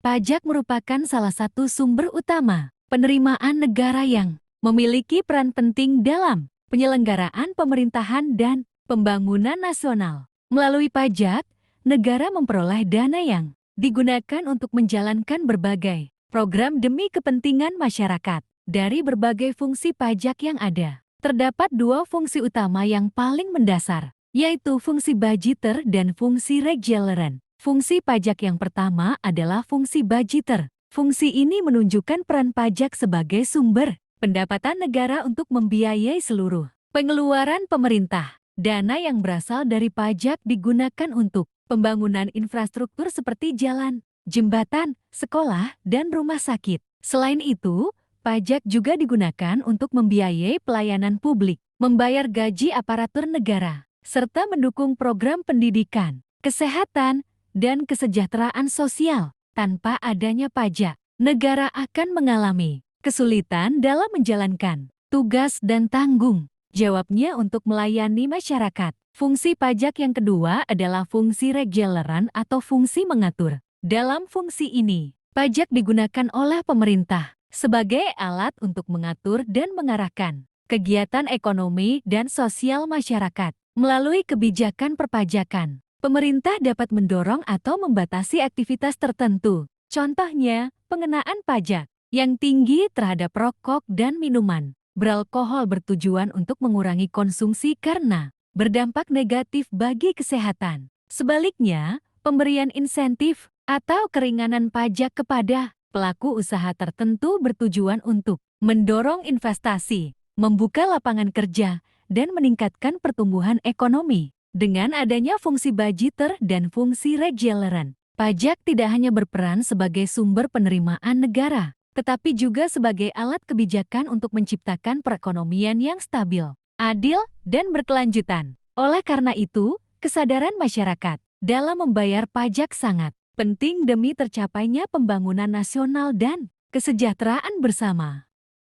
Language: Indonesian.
Pajak merupakan salah satu sumber utama penerimaan negara yang memiliki peran penting dalam penyelenggaraan pemerintahan dan pembangunan nasional. Melalui pajak, negara memperoleh dana yang digunakan untuk menjalankan berbagai program demi kepentingan masyarakat. Dari berbagai fungsi pajak yang ada, terdapat dua fungsi utama yang paling mendasar, yaitu fungsi budgeter dan fungsi reguleran. Fungsi pajak yang pertama adalah fungsi budgeter. Fungsi ini menunjukkan peran pajak sebagai sumber pendapatan negara untuk membiayai seluruh pengeluaran pemerintah. Dana yang berasal dari pajak digunakan untuk pembangunan infrastruktur seperti jalan, jembatan, sekolah, dan rumah sakit. Selain itu, pajak juga digunakan untuk membiayai pelayanan publik, membayar gaji aparatur negara, serta mendukung program pendidikan, kesehatan, dan kesejahteraan sosial. Tanpa adanya pajak, negara akan mengalami kesulitan dalam menjalankan tugas dan tanggung jawabnya untuk melayani masyarakat. Fungsi pajak yang kedua adalah fungsi reguleran atau fungsi mengatur. Dalam fungsi ini, pajak digunakan oleh pemerintah sebagai alat untuk mengatur dan mengarahkan kegiatan ekonomi dan sosial masyarakat. Melalui kebijakan perpajakan, pemerintah dapat mendorong atau membatasi aktivitas tertentu. Contohnya, pengenaan pajak yang tinggi terhadap rokok dan minuman beralkohol bertujuan untuk mengurangi konsumsi karena berdampak negatif bagi kesehatan. Sebaliknya, pemberian insentif atau keringanan pajak kepada pelaku usaha tertentu bertujuan untuk mendorong investasi, membuka lapangan kerja, dan meningkatkan pertumbuhan ekonomi. Dengan adanya fungsi budgeter dan fungsi reguleran, pajak tidak hanya berperan sebagai sumber penerimaan negara, tetapi juga sebagai alat kebijakan untuk menciptakan perekonomian yang stabil, adil, dan berkelanjutan. Oleh karena itu, kesadaran masyarakat dalam membayar pajak sangat penting demi tercapainya pembangunan nasional dan kesejahteraan bersama.